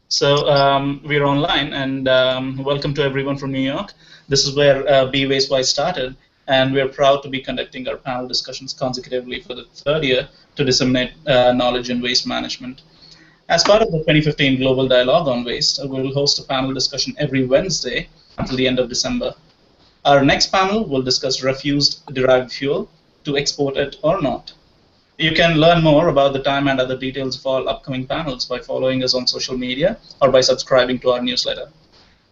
We're online, and welcome to everyone from New York. This is where Be Wastewise started, and we're proud to be conducting our panel discussions consecutively for the third year to disseminate knowledge in waste management. As part of the 2015 Global Dialogue on Waste, we will host a panel discussion every Wednesday until the end of December. Our next panel will discuss refuse-derived fuel, to export it or not. You can learn more about the time and other details of all upcoming panels by following us on social media or by subscribing to our newsletter.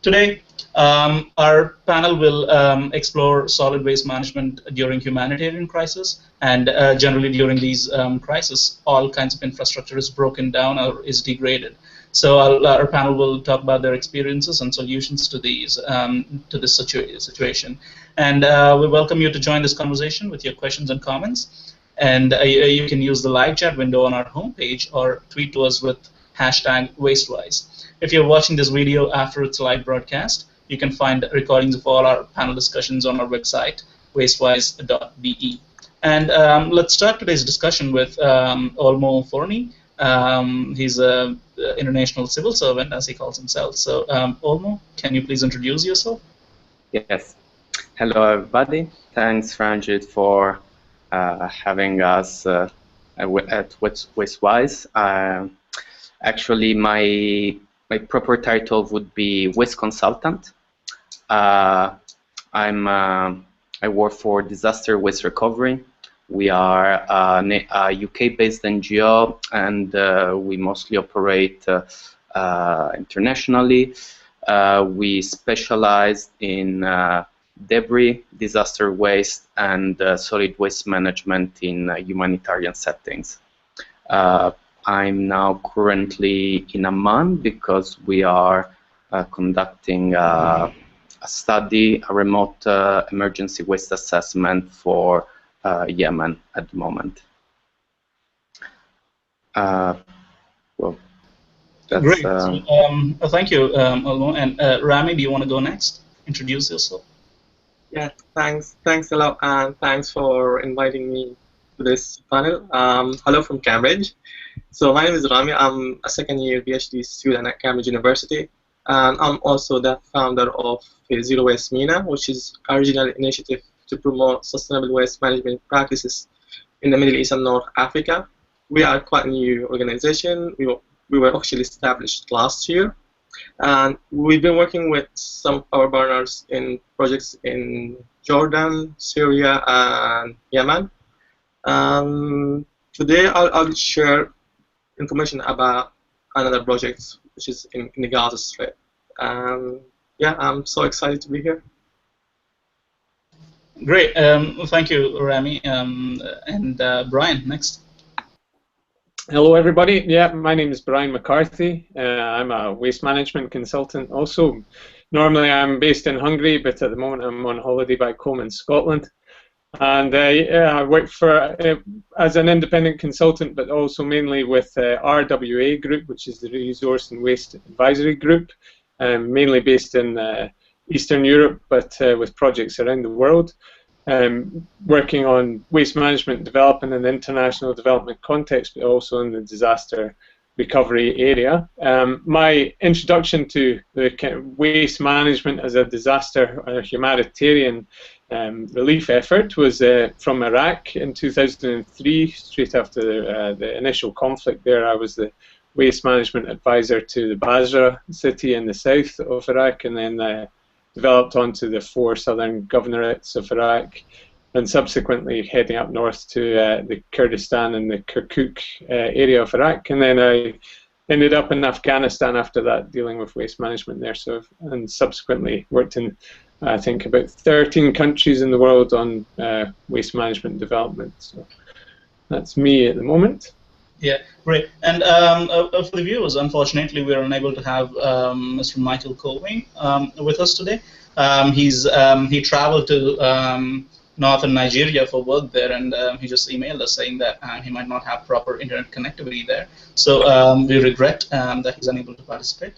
Today, our panel will explore solid waste management during humanitarian crisis, and generally during these crises, all kinds of infrastructure is broken down or is degraded. So our panel will talk about their experiences and solutions to these to this situation. And we welcome you to join this conversation with your questions and comments. And you can use the live chat window on our homepage or tweet to us with #WasteWise. If you're watching this video after its live broadcast, you can find recordings of all our panel discussions on our website, wastewise.be. And let's start today's discussion with Olmo Forni. He's an international civil servant, as he calls himself. So, Olmo, can you please introduce yourself? Yes. Hello, everybody. Thanks, Ranjit, for having us at Wastewise. Actually, my proper title would be Waste Consultant. I work for Disaster Waste Recovery. We are a UK-based NGO, and we mostly operate internationally. We specialize in debris, disaster waste, and solid waste management in humanitarian settings. I'm now currently in Amman because we are conducting a study, a remote emergency waste assessment for Yemen at the moment. Well, that's, great. Thank you, Olmo. And Ramy, do you want to go next? Introduce yourself. Yeah, thanks a lot, and thanks for inviting me to this panel. Hello from Cambridge. So my name is Ramy. I'm a second-year PhD student at Cambridge University, and I'm also the founder of Zero Waste MENA, which is a regional initiative to promote sustainable waste management practices in the Middle East and North Africa. We are quite a new organization. We were actually established last year. And we've been working with some of our partners in projects in Jordan, Syria, and Yemen. Today I'll share information about another project, which is in the Gaza Strip. Yeah, I'm so excited to be here. Great. Thank you, Ramy. And Brian, next. Hello, everybody. Yeah, my name is Brian McCarthy. I'm a waste management consultant also. Normally, I'm based in Hungary, but at the moment, I'm on holiday back home in Scotland. And I work for as an independent consultant, but also mainly with RWA Group, which is the Resource and Waste Advisory Group, mainly based in Eastern Europe, but with projects around the world. Working on waste management development in the international development context, but also in the disaster recovery area. My introduction to the waste management as a disaster humanitarian relief effort was from Iraq in 2003, straight after the initial conflict there. I was the waste management advisor to the Basra city in the south of Iraq, and then developed onto the 4 southern governorates of Iraq, and subsequently heading up north to the Kurdistan and the Kirkuk area of Iraq. And then I ended up in Afghanistan after that, dealing with waste management there. So, and subsequently worked in, I think, about 13 countries in the world on waste management development. So that's me at the moment. Yeah, great. And for the viewers, unfortunately, we're unable to have Mr. Michael Colvin with us today. He traveled to northern Nigeria for work there, and he just emailed us saying that he might not have proper internet connectivity there. So we regret that he's unable to participate.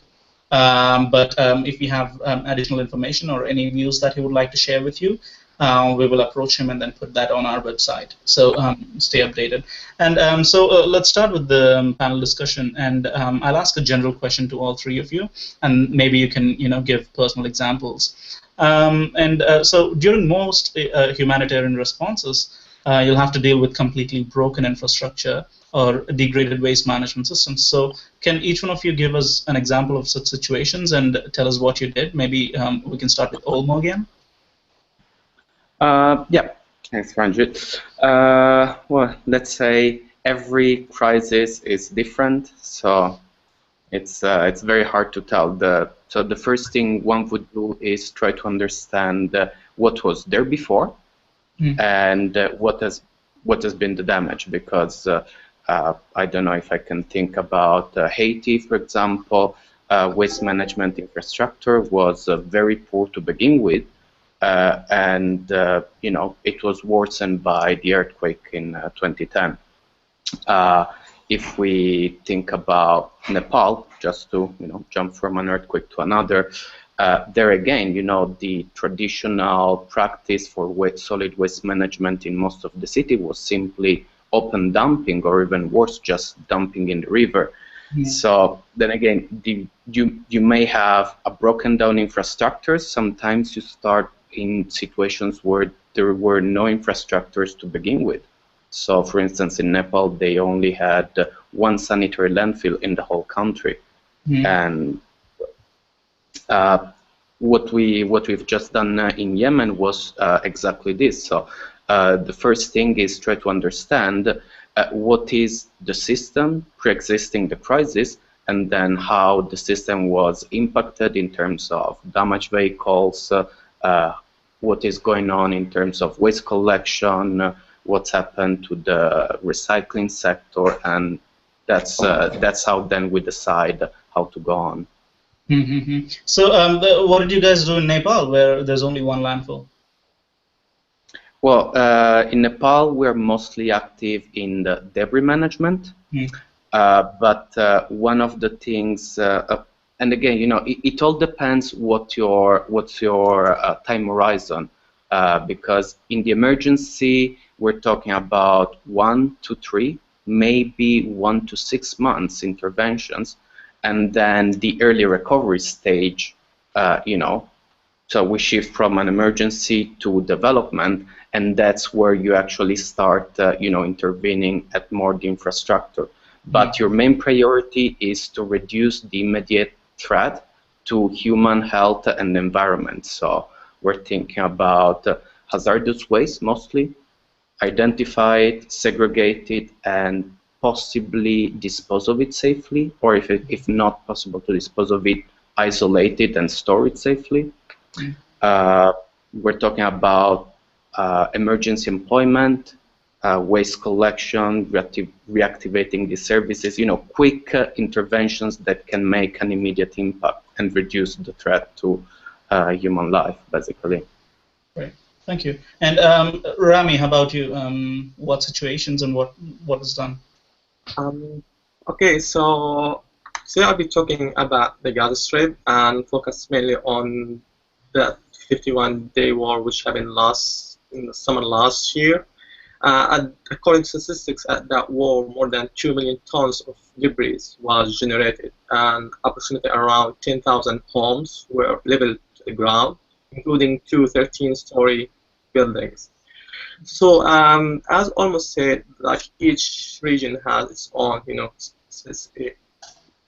But if you have additional information or any views that he would like to share with you, we will approach him and then put that on our website. So stay updated. And let's start with the panel discussion. And I'll ask a general question to all three of you, and maybe you can give personal examples. So during most humanitarian responses, you'll have to deal with completely broken infrastructure or degraded waste management systems. So can each one of you give us an example of such situations and tell us what you did? Maybe we can start with Olmo again. Yeah, thanks, Ranjit. Well, let's say every crisis is different, so it's very hard to tell. So the first thing one would do is try to understand what was there before, and what has been the damage, because I don't know if I can think about Haiti, for example. Waste management infrastructure was very poor to begin with, and it was worsened by the earthquake in 2010. If we think about Nepal, just to jump from an earthquake to another, there again, the traditional practice for solid waste management in most of the city was simply open dumping, or even worse, just dumping in the river. So then again, you may have a broken down infrastructure. Sometimes you start in situations where there were no infrastructures to begin with. So for instance, in Nepal, they only had one sanitary landfill in the whole country. And what we've just done in Yemen was exactly this. So the first thing is try to understand what is the system pre-existing the crisis, and then how the system was impacted in terms of damaged vehicles, what is going on in terms of waste collection, what's happened to the recycling sector, and that's how then we decide how to go on. So what did you guys do in Nepal, where there's only one landfill? Well, in Nepal, we're mostly active in the debris management, but one of the things, and again, it all depends what's your time horizon, because in the emergency, we're talking about 1 to 3, maybe 1 to 6 months interventions, and then the early recovery stage, so we shift from an emergency to development, and that's where you actually start, intervening at more the infrastructure. But your main priority is to reduce the immediate threat to human health and environment. So we're thinking about hazardous waste mostly, identify it, segregate it, and possibly dispose of it safely, or if not possible to dispose of it, isolate it and store it safely. We're talking about emergency employment, waste collection, reactivating the services, quick interventions that can make an immediate impact and reduce the threat to human life, basically. Great, thank you. And Ramy, how about you? What situations and what is done? Okay, so today I'll be talking about the Gaza Strip and focus mainly on the 51-day war which happened in the summer last year. According to statistics, at that war, more than 2 million tons of debris was generated, and approximately around 10,000 homes were leveled to the ground, including 2 13-story buildings. So, as Olmo said, like each region has its own,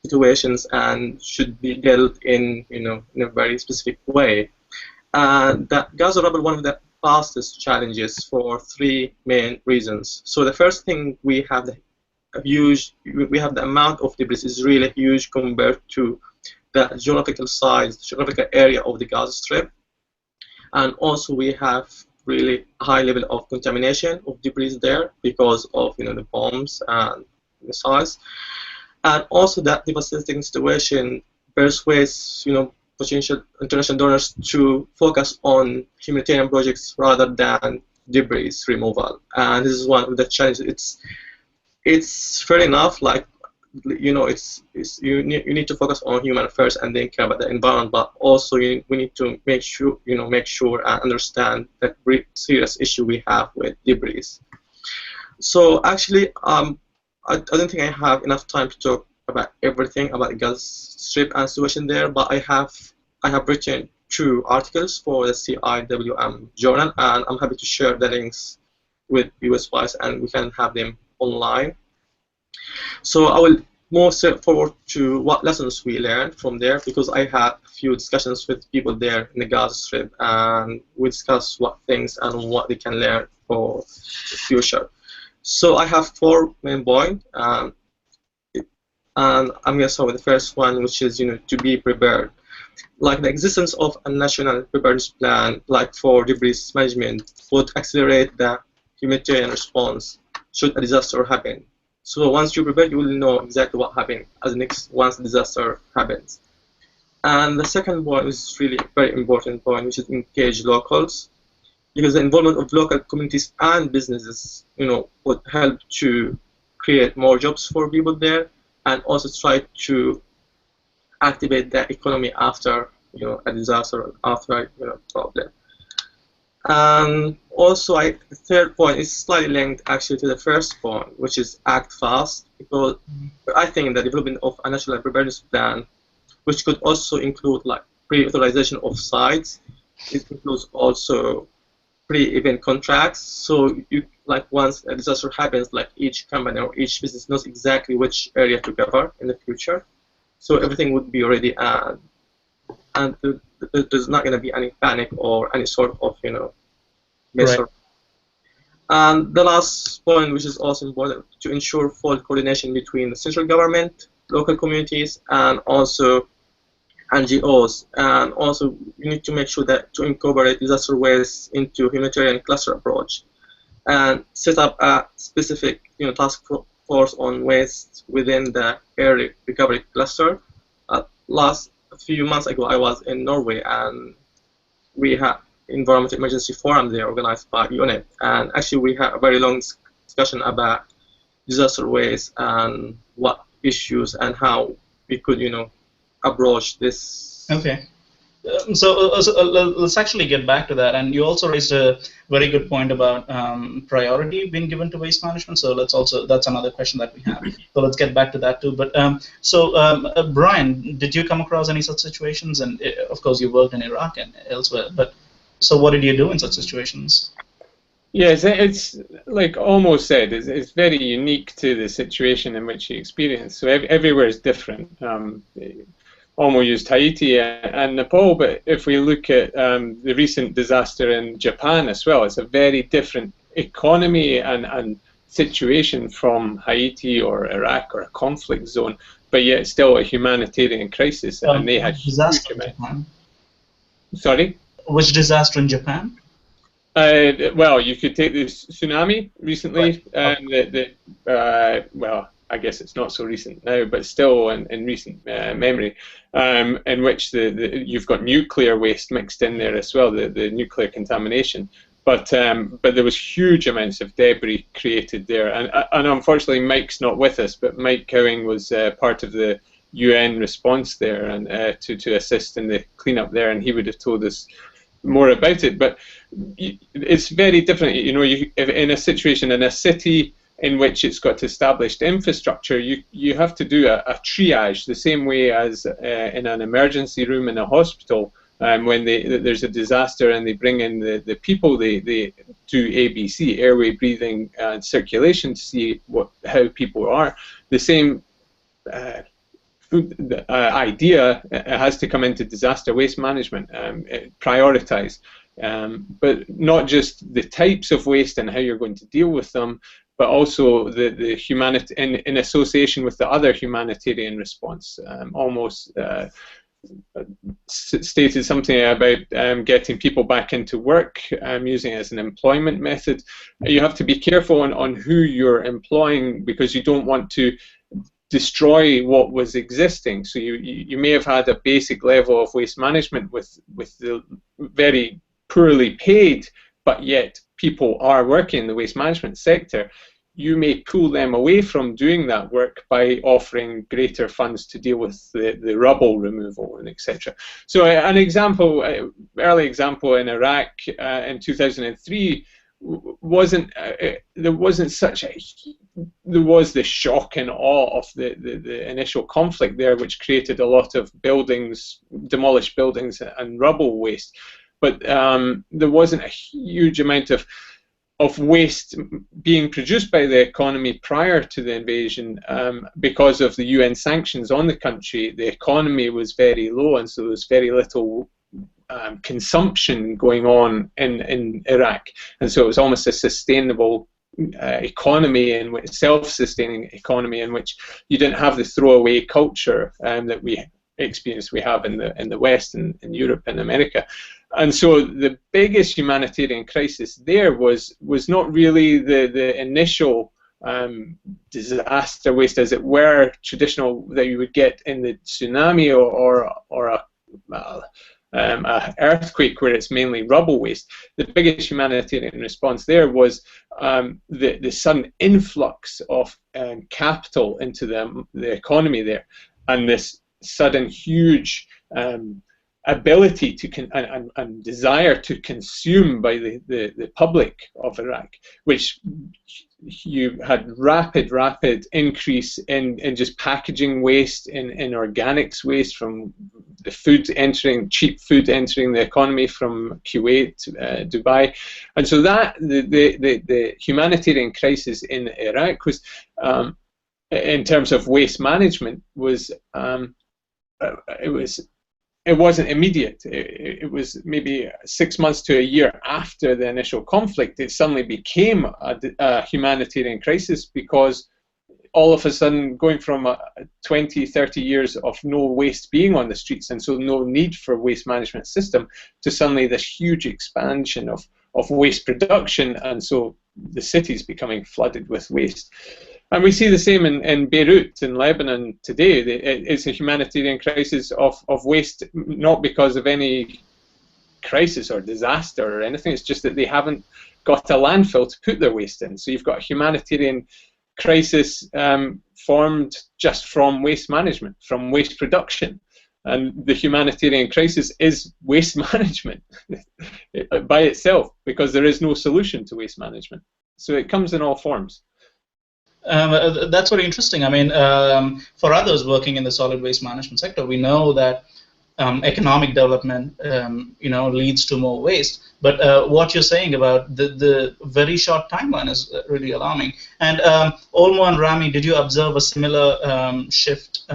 situations and should be dealt in, in a very specific way. The Gaza rubble, one of the fastest challenges for 3 main reasons. So the first thing, we have the amount of debris is really huge compared to the geographical size, geographical area of the Gaza Strip, and also we have really high level of contamination of debris there because of the bombs and missiles, and also that devastating situation persuades potential international donors to focus on humanitarian projects rather than debris removal. And this is one of the challenges. It's fair enough, like you know, you need to focus on human first and then care about the environment, but also we need to make sure and understand that very serious issue we have with debris. So actually, I don't think I have enough time to talk about everything about the Gaza Strip and situation there, but I have written 2 articles for the CIWM journal, and I'm happy to share the links with you as well, and we can have them online. So I will move forward to what lessons we learned from there, because I had a few discussions with people there in the Gaza Strip, and we discussed what things and what they can learn for the future. So I have 4 main points, and I'm going to start with the first one, which is, to be prepared. Like, the existence of a national preparedness plan, like for debris management, would accelerate the humanitarian response should a disaster happen. So once you prepare, you will know exactly what happened as next once the disaster happens. And the second point is really a very important point, which is engage locals, because the involvement of local communities and businesses, would help to create more jobs for people there, and also try to activate the economy after a disaster or after a problem. And also, the third point is slightly linked actually to the first point, which is act fast, because I think the development of a national preparedness plan, which could also include like pre-authorization of sites, it includes also pre-event contracts. So you, like, once a disaster happens, like each company or each business knows exactly which area to cover in the future. So everything would be ready, and there's not going to be any panic or any sort of mess. Right. And the last point, which is also important, to ensure full coordination between the central government, local communities, and also NGOs. And also, you need to make sure that to incorporate disaster waste into humanitarian cluster approach, and set up a specific task force on waste within the air recovery cluster. A few months ago, I was in Norway, and we had environmental emergency forum there organized by UNEP, and actually we had a very long discussion about disaster waste and what issues and how we could approach this. Okay. So let's actually get back to that. And you also raised a very good point about priority being given to waste management. So that's another question that we have. So let's get back to that too. But Brian, did you come across any such situations? And of course, you worked in Iraq and elsewhere. But so what did you do in such situations? Yes, it's like Olmo said, it's very unique to the situation in which you experience. So everywhere is different. Olmo used Haiti and Nepal, but if we look at the recent disaster in Japan as well, it's a very different economy and situation from Haiti or Iraq or a conflict zone, but yet still a humanitarian crisis. And they had disaster in Japan. Sorry? Which disaster in Japan? Well, you could take the tsunami recently, Right. well, I guess it's not so recent now, but still in recent memory, in which you've got nuclear waste mixed in there as well, the nuclear contamination. But there was huge amounts of debris created there, and unfortunately Mike's not with us, but Mike Cowing was part of the UN response there and to assist in the cleanup there, and he would have told us more about it. But it's very different, in a situation in a city in which it's got established infrastructure, you have to do a triage the same way as in an emergency room in a hospital. When there's a disaster and they bring in the people, they do ABC, airway, breathing, and circulation, to see how people are. The same idea has to come into disaster waste management, prioritize, but not just the types of waste and how you're going to deal with them, but also the humanity in association with the other humanitarian response. Almost stated something about getting people back into work, using it as an employment method. You have to be careful on who you're employing, because you don't want to destroy what was existing. So you may have had a basic level of waste management with the very poorly paid, but yet people are working in the waste management sector. you may pull them away from doing that work by offering greater funds to deal with the rubble removal and etc. So an example, early example in Iraq in 2003 wasn't there wasn't such a there was the shock and awe of the initial conflict there, which created a lot of buildings, demolished buildings and rubble waste, but there wasn't a huge amount of waste being produced by the economy prior to the invasion. Because of the UN sanctions on the country, the economy was very low, and so there was very little consumption going on in Iraq, and so it was almost a sustainable economy, and self-sustaining economy, in which you didn't have the throwaway culture that we have in the West and in Europe and America. And so the biggest humanitarian crisis there was not really the initial disaster waste, as it were, traditional that you would get in the tsunami or a earthquake where it's mainly rubble waste. The biggest humanitarian response there was the sudden influx of capital into the economy there, and this sudden huge ability to and desire to consume by the public of Iraq, which you had rapid increase in just packaging waste, in organics waste from the cheap food entering the economy from Kuwait, Dubai, and so that the humanitarian crisis in Iraq was, in terms of waste management, was it wasn't immediate. It was maybe 6 months to a year after the initial conflict. It suddenly became a humanitarian crisis, because all of a sudden, going from 20, 30 years of no waste being on the streets, and so no need for waste management system, to suddenly this huge expansion of waste production, and so the cities becoming flooded with waste. And we see the same in Beirut, in Lebanon today. It's a humanitarian crisis of waste, not because of any crisis or disaster or anything. It's just that they haven't got a landfill to put their waste in. So you've got a humanitarian crisis formed just from waste management, from waste production. And the humanitarian crisis is waste management by itself, because there is no solution to waste management. So it comes in all forms. That's very interesting. I mean, for others working in the solid waste management sector, we know that economic development, leads to more waste. But what you're saying about the very short timeline is really alarming. And Olmo and Ramy, did you observe a similar shift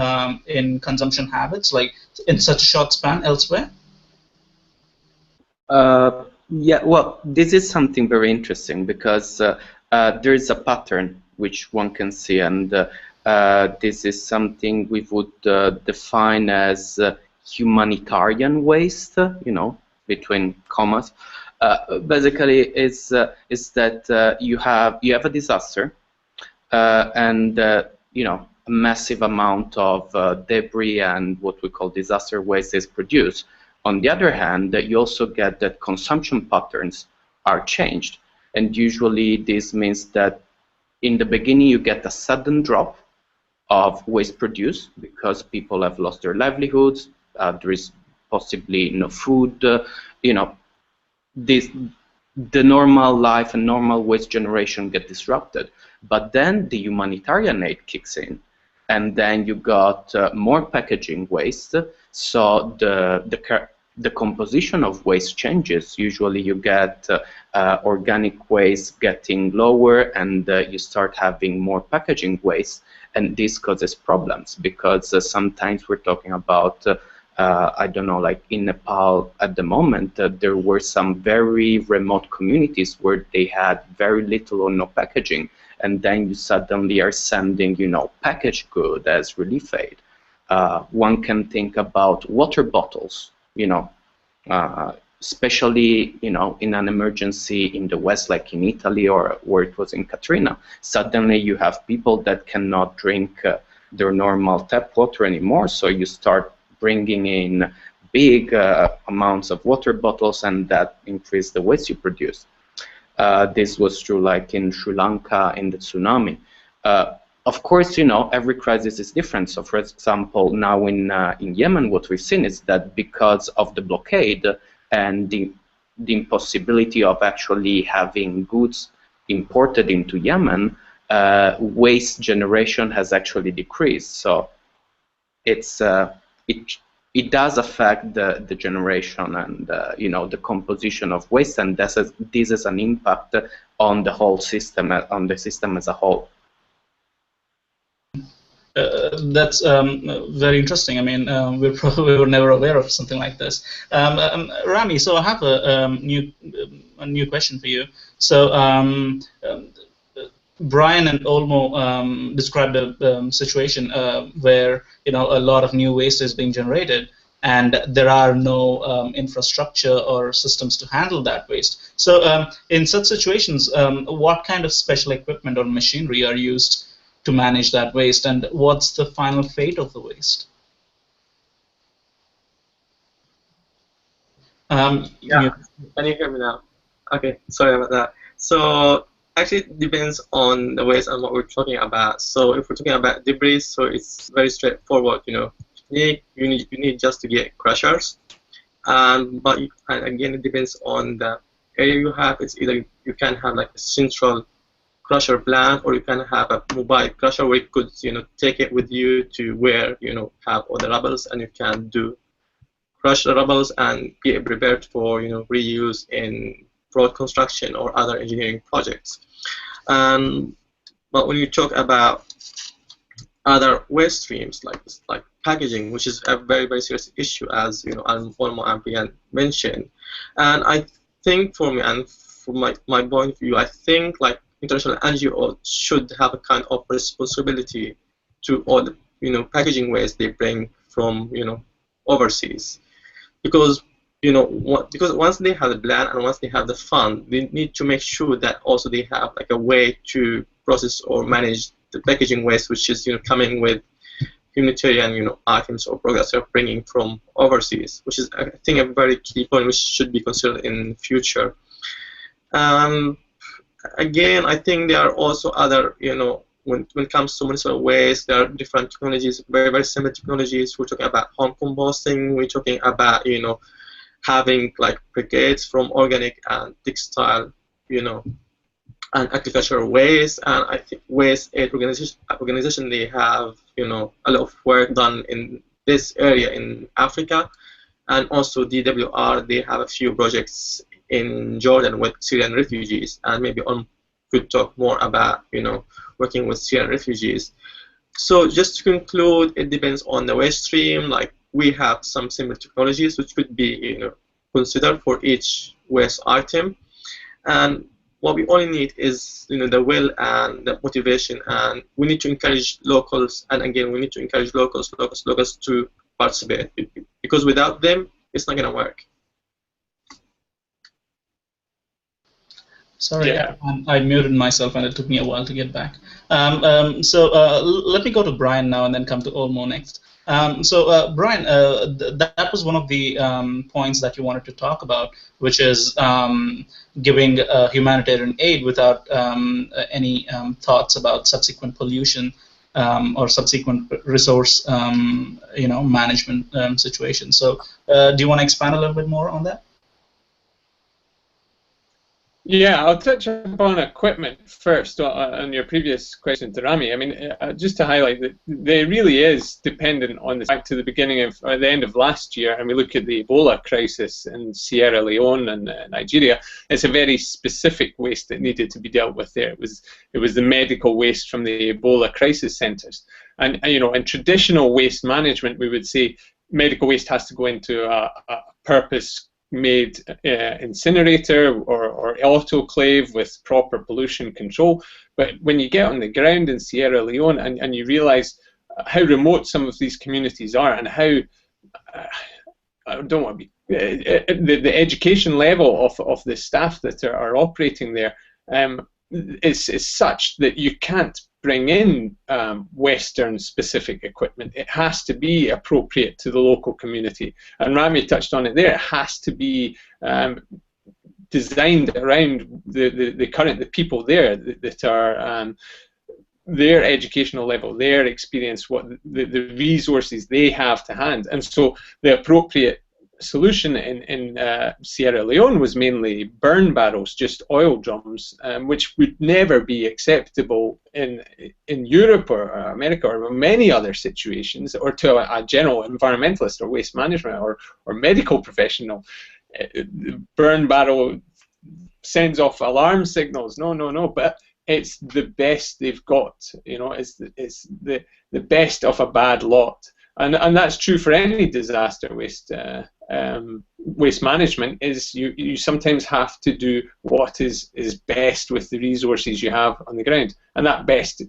in consumption habits, like in such a short span elsewhere? Yeah, well, this is something very interesting, because there is a pattern which one can see, and this is something we would define as humanitarian waste, between commas. Basically, is that you have a disaster, and a massive amount of debris and what we call disaster waste is produced. On the other hand, you also get that consumption patterns are changed, and usually this means that in the beginning you get a sudden drop of waste produced because people have lost their livelihoods. There is possibly no food. The normal life and normal waste generation get disrupted. But then the humanitarian aid kicks in, and then you got more packaging waste. So the composition of waste changes. Usually you get organic waste getting lower, and you start having more packaging waste, and this causes problems, because sometimes we're talking about I don't know, like in Nepal at the moment, there were some very remote communities where they had very little or no packaging, and then you suddenly are sending, packaged good as relief aid. One can think about water bottles, especially, in an emergency in the West, like in Italy or where it was in Katrina. Suddenly you have people that cannot drink their normal tap water anymore, so you start bringing in big amounts of water bottles, and that increase the waste you produce. This was true like in Sri Lanka in the tsunami. Of course, you know, every crisis is different. So, for example, now in Yemen, what we've seen is that because of the blockade and the impossibility of actually having goods imported into Yemen, waste generation has actually decreased. So, it does affect the generation and you know, the composition of waste, and this is an impact on the whole system, on the system as a whole. That's very interesting. I mean, we were never aware of something like this. Ramy, so I have a new question for you. So Brian and Olmo described a situation where, you know, a lot of new waste is being generated, and there are no infrastructure or systems to handle that waste. So in such situations, what kind of special equipment or machinery are used to manage that waste, and what's the final fate of the waste? Yeah, can you hear me now? Okay, sorry about that. So actually it depends on the waste and what we're talking about. So if we're talking about debris, so it's very straightforward, you know. You need just to get crushers, and again it depends on the area you have. It's either you can have like a central crusher plant, or you can have a mobile crusher where you could, you know, take it with you to where, you know, have all the rubbles, and you can crush the rubbles and get it prepared for, you know, reuse in road construction or other engineering projects. But when you talk about other waste streams like packaging, which is a very, very serious issue, as you know, Olmo and Brian mentioned, and I think for me and from my point of view, I think like international NGOs should have a kind of responsibility to all the, you know, packaging waste they bring from, you know, overseas, because, you know, because once they have the plan and once they have the fund, they need to make sure that also they have like a way to process or manage the packaging waste, which is, you know, coming with humanitarian, you know, items or products they're bringing from overseas, which is, I think, a very key point which should be considered in the future. Again, I think there are also other, you know, when it comes to municipal waste, there are different technologies, very, very similar technologies. We're talking about home composting. We're talking about, you know, having like brigades from organic and textile, you know, and agricultural waste. And I think Waste Aid organization, they have, you know, a lot of work done in this area in Africa, and also DWR, they have a few projects in Jordan with Syrian refugees, and maybe could talk more about, you know, working with Syrian refugees. So just to conclude, it depends on the waste stream. Like, we have some similar technologies which could be, you know, considered for each waste item, and what we only need is, you know, the will and the motivation, and we need to encourage locals, and again we need to encourage locals to participate, because without them it's not going to work. Sorry, yeah. I muted myself and it took me a while to get back. So let me go to Brian now and then come to Olmo next. Brian, that was one of the points that you wanted to talk about, which is giving humanitarian aid without any thoughts about subsequent pollution or subsequent resource you know, management situation. So do you want to expand a little bit more on that? Yeah, I'll touch upon equipment first on your previous question to Ramy. I mean, just to highlight that there really is dependent on the back to the beginning of, or the end of last year, and we look at the Ebola crisis in Sierra Leone and Nigeria. It's a very specific waste that needed to be dealt with there. It was the medical waste from the Ebola crisis centres, and you know, in traditional waste management, we would say medical waste has to go into a purpose made incinerator or autoclave with proper pollution control. But when you get on the ground in Sierra Leone and you realize how remote some of these communities are, and how I don't want to be the education level of the staff that are operating there is such that you can't bring in Western specific equipment. It has to be appropriate to the local community. And Ramy touched on it there. It has to be designed around the people there that are their educational level, their experience, what the resources they have to hand. And so the appropriate solution in Sierra Leone was mainly burn barrels, just oil drums, which would never be acceptable in Europe or America or many other situations, or to a general environmentalist or waste management or medical professional. Burn barrel sends off alarm signals. No, but it's the best they've got. You know, it's the best of a bad lot, and that's true for any disaster waste. Waste management is you sometimes have to do what is best with the resources you have on the ground, and that best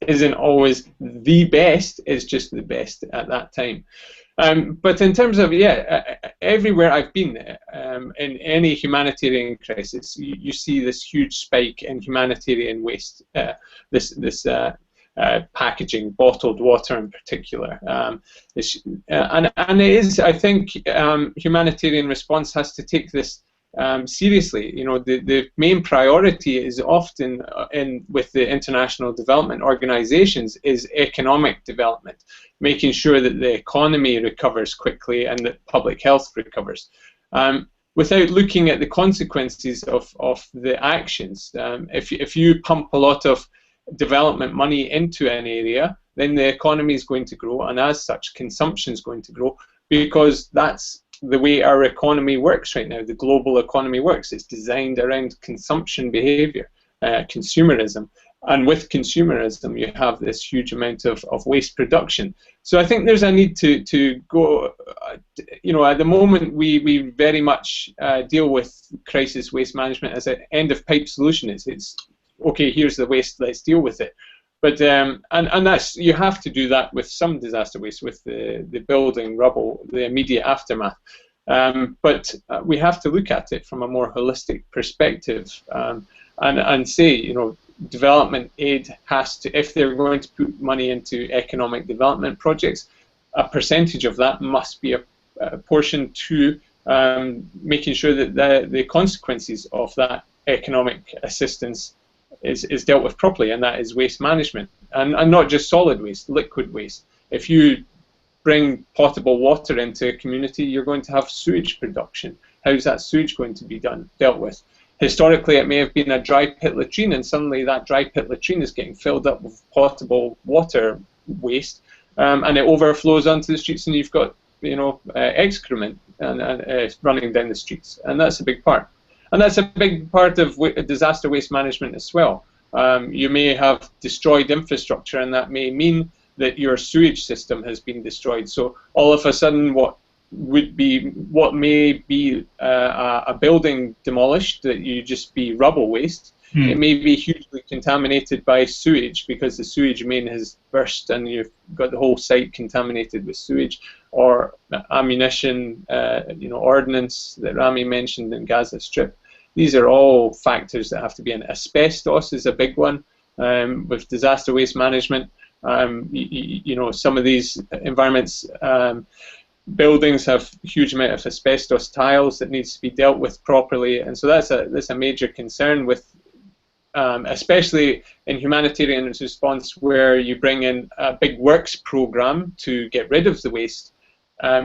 isn't always the best, it's just the best at that time. But in terms of, everywhere I've been, in any humanitarian crisis, you see this huge spike in humanitarian waste, this packaging, bottled water in particular. And it is, I think, humanitarian response has to take this seriously. You know, the main priority is often with the international development organizations is economic development, making sure that the economy recovers quickly and that public health recovers, without looking at the consequences of the actions. If you pump a lot of development money into an area, then the economy is going to grow, and as such consumption is going to grow, because that's the way our economy works right now. The global economy works. It's designed around consumption behavior, consumerism, and with consumerism you have this huge amount of waste production. So I think there's a need to go, you know, at the moment we very much deal with crisis waste management as an end of pipe solution. It's okay, here's the waste, let's deal with it. But and that's, you have to do that with some disaster waste, with the building rubble, the immediate aftermath. But we have to look at it from a more holistic perspective, and say, you know, development aid has to, if they're going to put money into economic development projects, a percentage of that must be a portion to making sure that the consequences of that economic assistance is dealt with properly, and that is waste management, and not just solid waste, liquid waste. If you bring potable water into a community, you're going to have sewage production. How's that sewage going to be dealt with? Historically, it may have been a dry pit latrine, and suddenly that dry pit latrine is getting filled up with potable water waste, and it overflows onto the streets, and you've got, you know, excrement and running down the streets, and that's a big part. And that's a big part of disaster waste management as well. You may have destroyed infrastructure, and that may mean that your sewage system has been destroyed. So all of a sudden, what may be a building demolished, that you just be rubble waste, it may be hugely contaminated by sewage because the sewage main has burst and you've got the whole site contaminated with sewage, or ammunition, you know, ordnance that Ramy mentioned in Gaza Strip. These are all factors that have to be in. Asbestos is a big one with disaster waste management. You know, some of these environments, buildings have a huge amount of asbestos tiles that needs to be dealt with properly, and so that's a major concern with, especially in humanitarian response, where you bring in a big works program to get rid of the waste.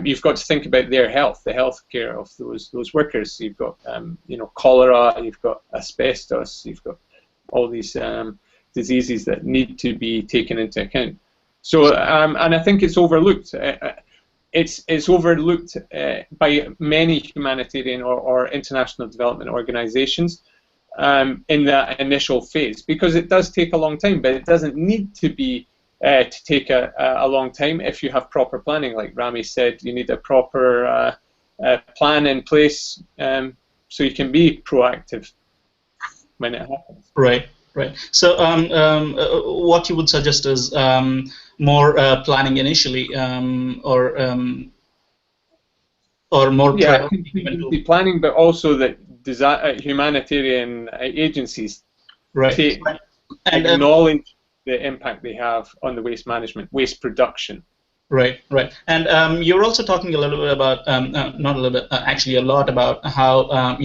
You've got to think about their health, the health care of those workers. You've got you know, cholera, you've got asbestos, you've got all these diseases that need to be taken into account. So and I think it's overlooked. It's overlooked by many humanitarian or international development organizations in that initial phase, because it does take a long time, but it doesn't need to be to take a long time if you have proper planning. Like Ramy said, you need a proper plan in place so you can be proactive when it happens. Right. So what you would suggest is more planning initially, or more planning, but also that humanitarian agencies take and acknowledge the impact they have on the waste management, waste production. Right, right. And you're also talking a little bit about, not a little bit, actually a lot about how,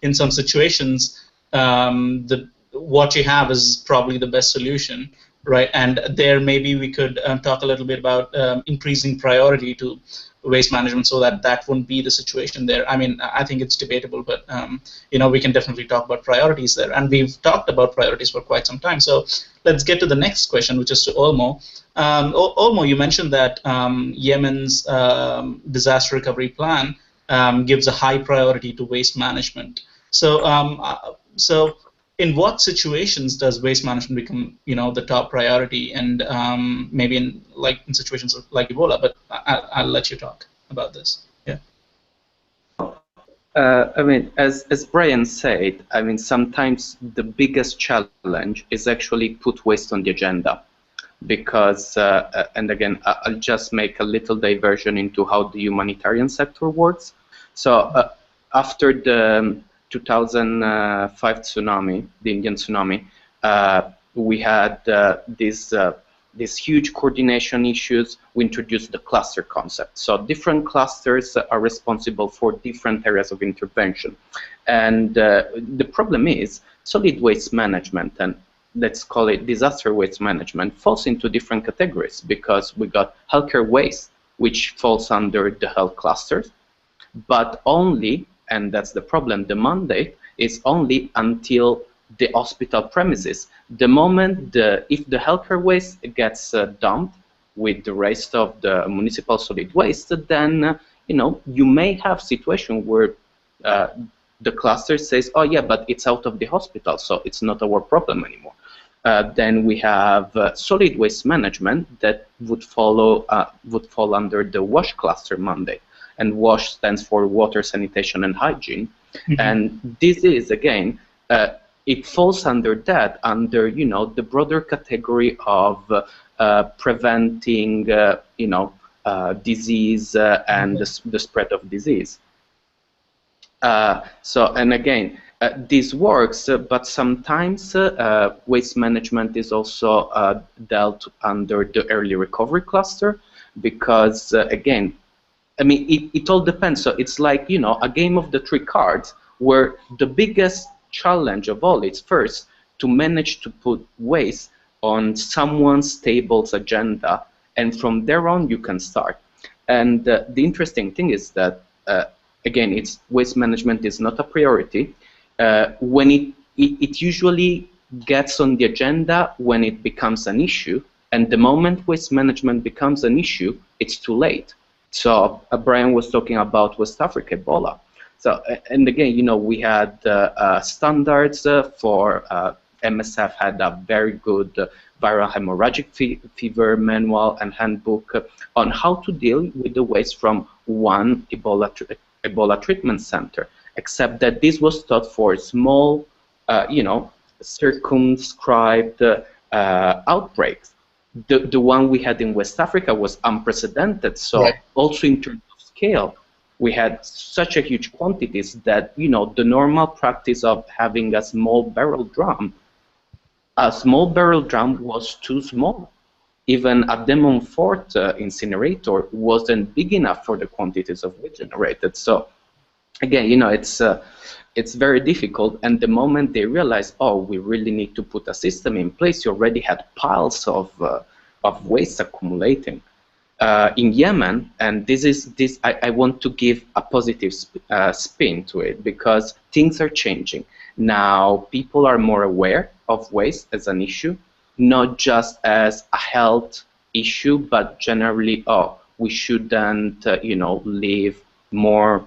in some situations, what you have is probably the best solution, right? And there maybe we could talk a little bit about increasing priority to waste management so that that wouldn't be the situation there. I mean, I think it's debatable, but, we can definitely talk about priorities there. And we've talked about priorities for quite some time. So let's get to the next question, which is to Olmo. Olmo, you mentioned that Yemen's disaster recovery plan gives a high priority to waste management. So in what situations does waste management become, the top priority? And maybe in situations like Ebola. But I'll let you talk about this. Yeah. I mean, as Brian said, I mean, sometimes the biggest challenge is actually put waste on the agenda. Because, and again, I'll just make a little diversion into how the humanitarian sector works. So after the 2005 tsunami, the Indian tsunami, we had these huge coordination issues. We introduced the cluster concept. So different clusters are responsible for different areas of intervention. And the problem is solid waste management, and let's call it disaster waste management, falls into different categories, because we got healthcare waste, which falls under the health clusters, but only, and that's the problem, the mandate is only until the hospital premises. The moment if the healthcare waste gets dumped with the rest of the municipal solid waste, then you may have situation where the cluster says, oh yeah, but it's out of the hospital, so it's not our problem anymore. Then we have solid waste management that would fall under the WASH cluster mandate, and WASH stands for water, sanitation, and hygiene. Mm-hmm. And this is again, it falls under that, under the broader category of preventing disease and the spread of disease. And again, this works, but sometimes waste management is also dealt under the early recovery cluster, because again, I mean, it all depends. So it's like, a game of the 3 cards, where the biggest challenge of all is first to manage to put waste on someone's table's agenda, and from there on you can start. And the interesting thing is that, again, waste management is not a priority. When it usually gets on the agenda when it becomes an issue, and the moment waste management becomes an issue, it's too late. So Brian was talking about West Africa, Ebola. So, and again, we had standards for MSF had a very good viral hemorrhagic fever manual and handbook on how to deal with the waste from one Ebola treatment center, except that this was taught for small, circumscribed outbreaks. The one we had in West Africa was unprecedented. So right. Also in terms of scale, we had such a huge quantities that, the normal practice of having a small barrel drum was too small. Even a Demon Fort incinerator wasn't big enough for the quantities of waste generated. So again, it's very difficult. And the moment they realize, oh, we really need to put a system in place, you already had piles of waste accumulating. In Yemen, and I want to give a positive spin to it, because things are changing. Now people are more aware of waste as an issue, not just as a health issue, but generally, we shouldn't, leave more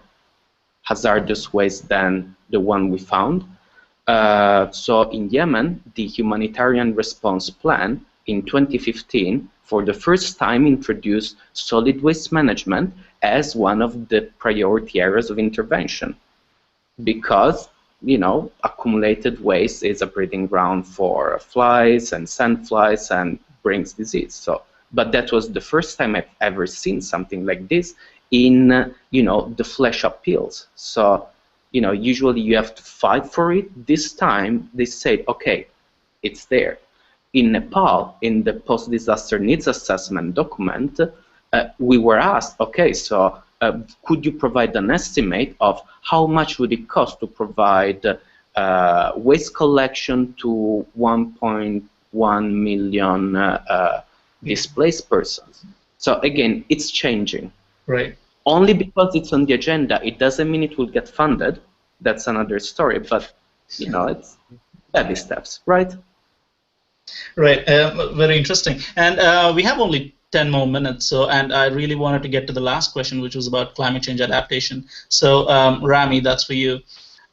hazardous waste than the one we found. So in Yemen, the Humanitarian Response Plan in 2015, for the first time, introduced solid waste management as one of the priority areas of intervention, because accumulated waste is a breeding ground for flies and sandflies and brings disease. So, but that was the first time I've ever seen something like this in the flesh appeals. So usually you have to fight for it. This time they said, okay, it's there. In Nepal, in the post-disaster needs assessment document, we were asked, okay, so could you provide an estimate of how much would it cost to provide waste collection to 1.1 million displaced persons? So again, it's changing. Right. Only because it's on the agenda, it doesn't mean it will get funded. That's another story. But you know, it's baby steps, right? Right. Very interesting. And we have only 10 more minutes. So, and I really wanted to get to the last question, which was about climate change adaptation. So, Ramy, that's for you.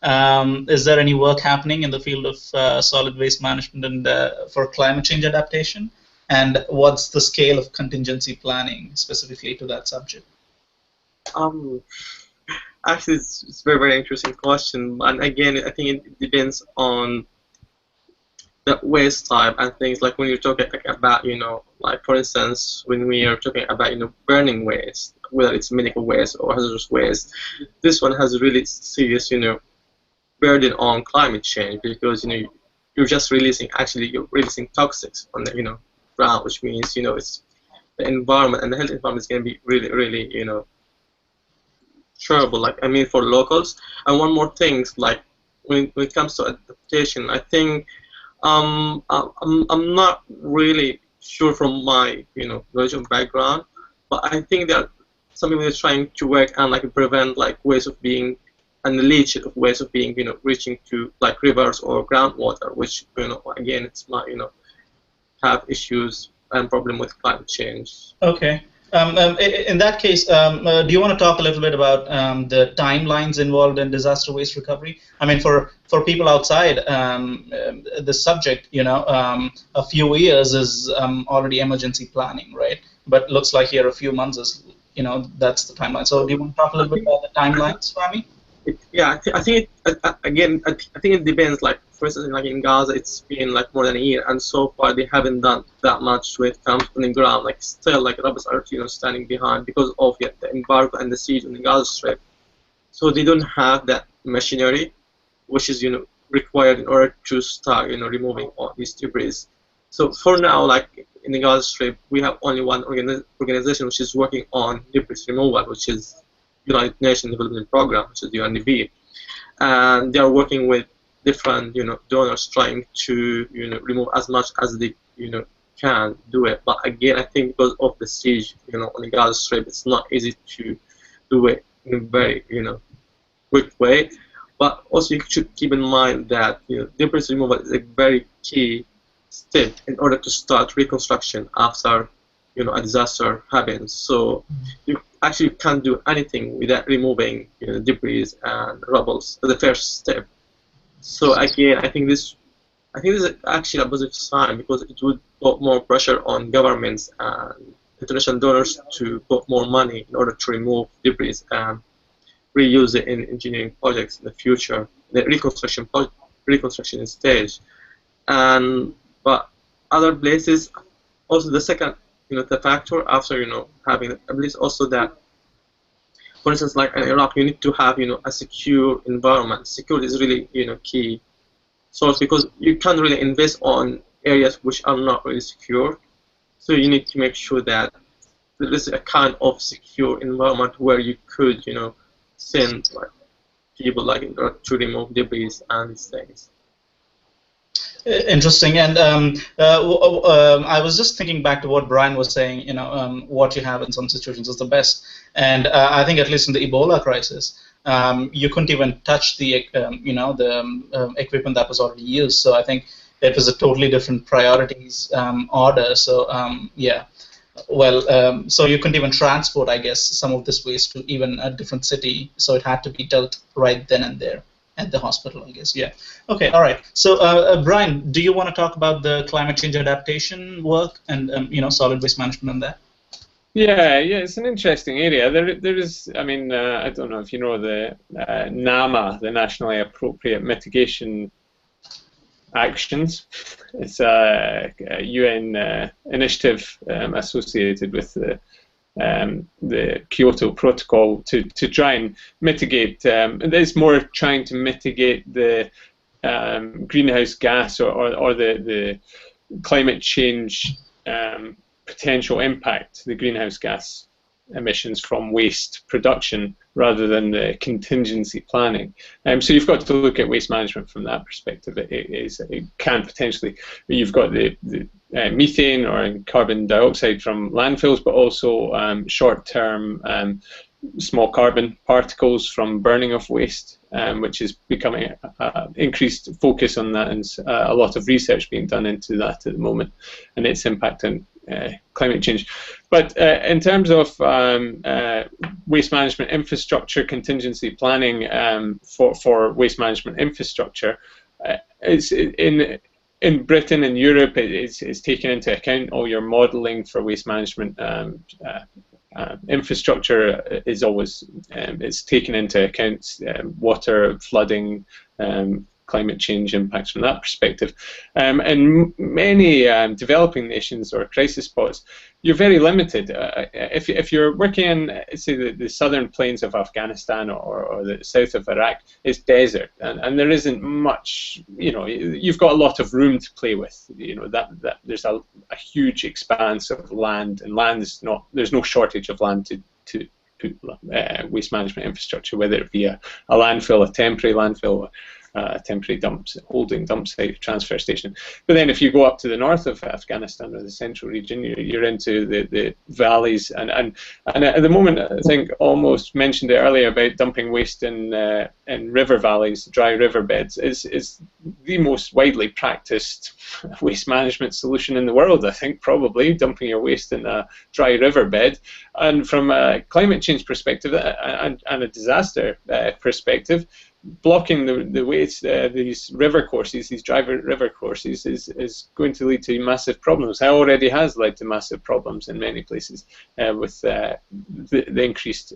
Is there any work happening in the field of solid waste management and for climate change adaptation? And what's the scale of contingency planning specifically to that subject? Actually, it's a very, very interesting question. And again, I think it depends on the waste type and things. Like when you're talking about, like for instance, when we are talking about, burning waste, whether it's medical waste or hazardous waste, this one has a really serious, burden on climate change, because, you're just releasing, you're releasing toxics on the, ground, which means, it's the environment, and the health environment is going to be really, really, terrible, for locals. And one more thing, like when it comes to adaptation, I think I'm not really sure from my knowledge and background, but I think that some people are trying to work and prevent ways of being and the leach of ways of being reaching to rivers or groundwater, which again it's not have issues and problem with climate change. Okay. In that case, do you want to talk a little bit about the timelines involved in disaster waste recovery? I mean, for people outside the subject, a few years is already emergency planning, right? But looks like here a few months is, that's the timeline. So do you want to talk a little bit about the timelines, Ramy? I think it depends. For instance, in Gaza, it's been more than a year, and so far they haven't done that much when it comes on the ground. Still, robots are standing behind because of the embargo and the siege on the Gaza Strip. So they don't have that machinery, which is required in order to start removing all these debris. So for now, in the Gaza Strip, we have only one organization which is working on debris removal, which is United Nations Development Program, which is the UNDP, and they are working with different donors trying to remove as much as they can do it. But again, I think because of the siege on the Gaza Strip, it's not easy to do it in a very quick way. But also you should keep in mind that debris removal is a very key step in order to start reconstruction after a disaster happens. So you actually can't do anything without removing debris and rubble. The first step. So again, I think this is actually a positive sign, because it would put more pressure on governments and international donors to put more money in order to remove debris and reuse it in engineering projects in the future, the reconstruction stage. But other places, also the second the factor after having I believe also that, for instance, in Iraq, you need to have a secure environment. Security is really key source, because you can't really invest on areas which are not really secure. So you need to make sure that there is a kind of secure environment where you could send people to remove debris and these things. Interesting. And I was just thinking back to what Brian was saying, what you have in some situations is the best. And I think at least in the Ebola crisis, you couldn't even touch the, equipment that was already used. So I think it was a totally different priorities order. So, yeah. Well, so you couldn't even transport, I guess, some of this waste to even a different city. So it had to be dealt right then and there at the hospital, I guess. Yeah. Okay. All right. So, Brian, do you want to talk about the climate change adaptation work and solid waste management and that? Yeah, it's an interesting area. There is, I mean, I don't know if you know the NAMA, the Nationally Appropriate Mitigation Actions. It's a UN initiative associated with the Kyoto Protocol to try and mitigate. It's more trying to mitigate the greenhouse gas or the climate change potential impact, the greenhouse gas emissions from waste production rather than the contingency planning. So you've got to look at waste management from that perspective. It can potentially, you've got the methane or carbon dioxide from landfills, but also short-term small carbon particles from burning of waste, which is becoming increased focus on that, and a lot of research being done into that at the moment and its impact on climate change. But in terms of waste management infrastructure, contingency planning for waste management infrastructure, it's in Britain and Europe, it's taken into account. All your modelling for waste management infrastructure is always it's taken into account water, flooding, climate change impacts from that perspective. And many developing nations or crisis spots, you're very limited. If you're working in, say, the southern plains of Afghanistan or the south of Iraq, it's desert, and there isn't much. You've got a lot of room to play with. That there's a huge expanse of land, and land is not. There's no shortage of land to put waste management infrastructure, whether it be a landfill, a temporary landfill, a temporary holding dump site, transfer station. But then if you go up to the north of Afghanistan or the central region, you're into the valleys, and at the moment, I think almost mentioned it earlier about dumping waste in river valleys, dry river beds, is the most widely practiced waste management solution in the world, I think, probably, dumping your waste in a dry river bed. And from a climate change perspective and a disaster perspective, blocking the waste, these river courses, these dry river courses, is going to lead to massive problems. It already has led to massive problems in many places with the increased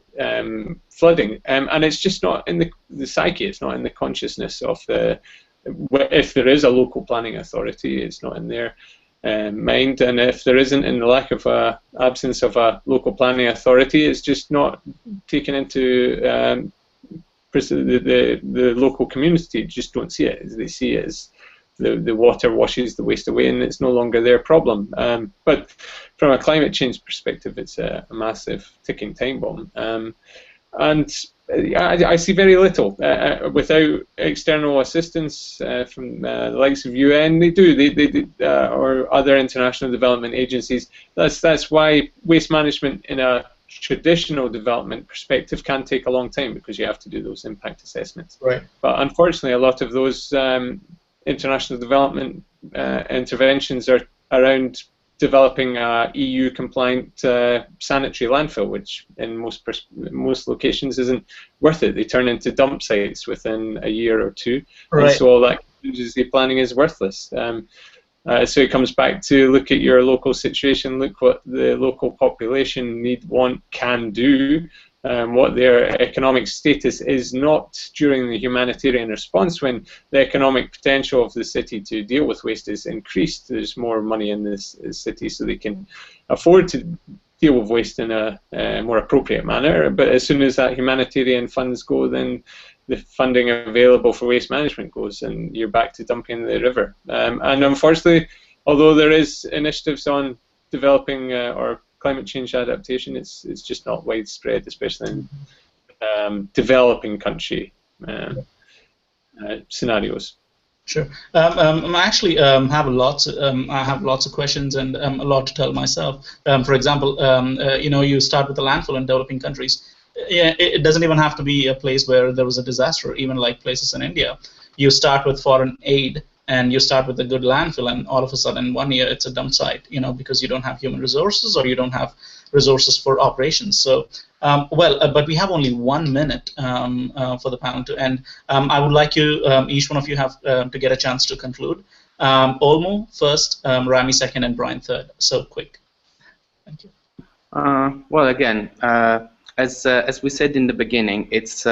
flooding. And it's just not in the psyche, it's not in the consciousness of if there is a local planning authority, it's not in their mind. And if there isn't, in the lack of absence of a local planning authority, it's just not taken into the local community just don't see it. They see it as the water washes the waste away and it's no longer their problem. But from a climate change perspective, it's a massive ticking time bomb. And I see very little without external assistance from the likes of UN. They or other international development agencies. That's why waste management in a traditional development perspective can take a long time, because you have to do those impact assessments. Right. But unfortunately, a lot of those international development interventions are around developing a EU-compliant sanitary landfill, which in most locations isn't worth it. They turn into dump sites within a year or two, right. And so all that contingency planning is worthless. So it comes back to look at your local situation, look what the local population need, want, can do, what their economic status is, not during the humanitarian response when the economic potential of the city to deal with waste is increased. There's more money in this city so they can afford to deal with waste in a more appropriate manner. But as soon as that humanitarian funds go, then the funding available for waste management goes, and you're back to dumping in the river. And unfortunately, although there is initiatives on developing or climate change adaptation, it's just not widespread, especially in developing country scenarios. Sure. I actually have lots. I have lots of questions and a lot to tell myself. For example, you start with the landfill in developing countries. Yeah, it doesn't even have to be a place where there was a disaster. Even like places in India, you start with foreign aid and you start with a good landfill, and all of a sudden, 1 year it's a dump site. Because you don't have human resources or you don't have resources for operations. So, but we have only 1 minute for the panel to end. I would like you, each one of you, have to get a chance to conclude. Olmo first, Ramy second, and Brian third. So quick. Thank you. Well, again. As we said in the beginning, it's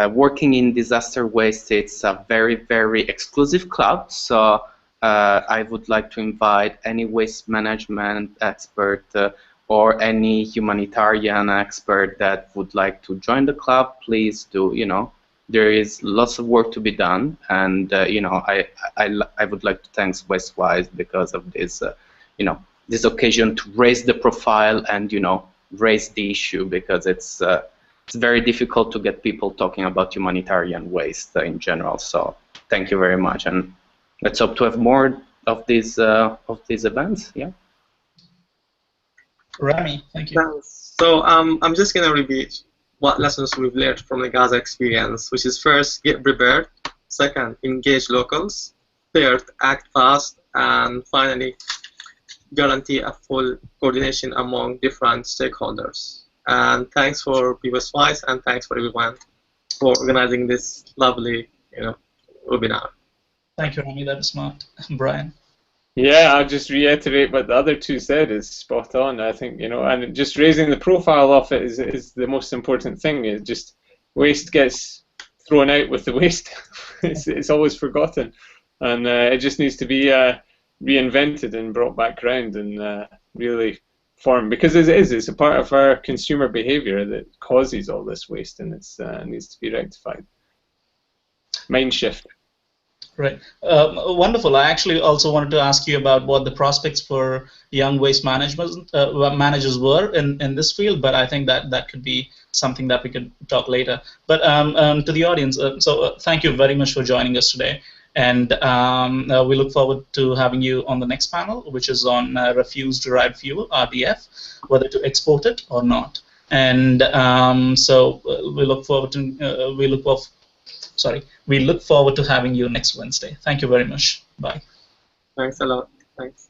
working in disaster waste. It's a very, very exclusive club. So I would like to invite any waste management expert or any humanitarian expert that would like to join the club. Please do. There is lots of work to be done, and I would like to thank Westwise because of this this occasion to raise the profile and raise the issue, because it's very difficult to get people talking about humanitarian waste in general. So thank you very much, and let's hope to have more of these events. Yeah. Ramy, thank you. Thanks. So I'm just gonna repeat what lessons we've learned from the Gaza experience, which is first, get prepared. Second, engage locals. Third, act fast. And finally, guarantee a full coordination among different stakeholders. And thanks for Beavers Wise, and thanks for everyone for organizing this lovely, webinar. Thank you, Ramy. That was smart. Brian. Yeah, I'll just reiterate what the other two said is spot on. I think, and just raising the profile of it is the most important thing. It just, waste gets thrown out with the waste. it's always forgotten, and it just needs to be reinvented and brought back around and really formed, because it's a part of our consumer behavior that causes all this waste, and it needs to be rectified. Mind shift. Right. Wonderful. I actually also wanted to ask you about what the prospects for young waste managers were in this field, but I think that could be something that we could talk later. But to the audience, thank you very much for joining us today, and we look forward to having you on the next panel, which is on refuse-derived fuel, RDF, whether to export it or not. And we look forward to we look forward to having you next Wednesday. Thank you very much. Bye. Thanks a lot. Thanks.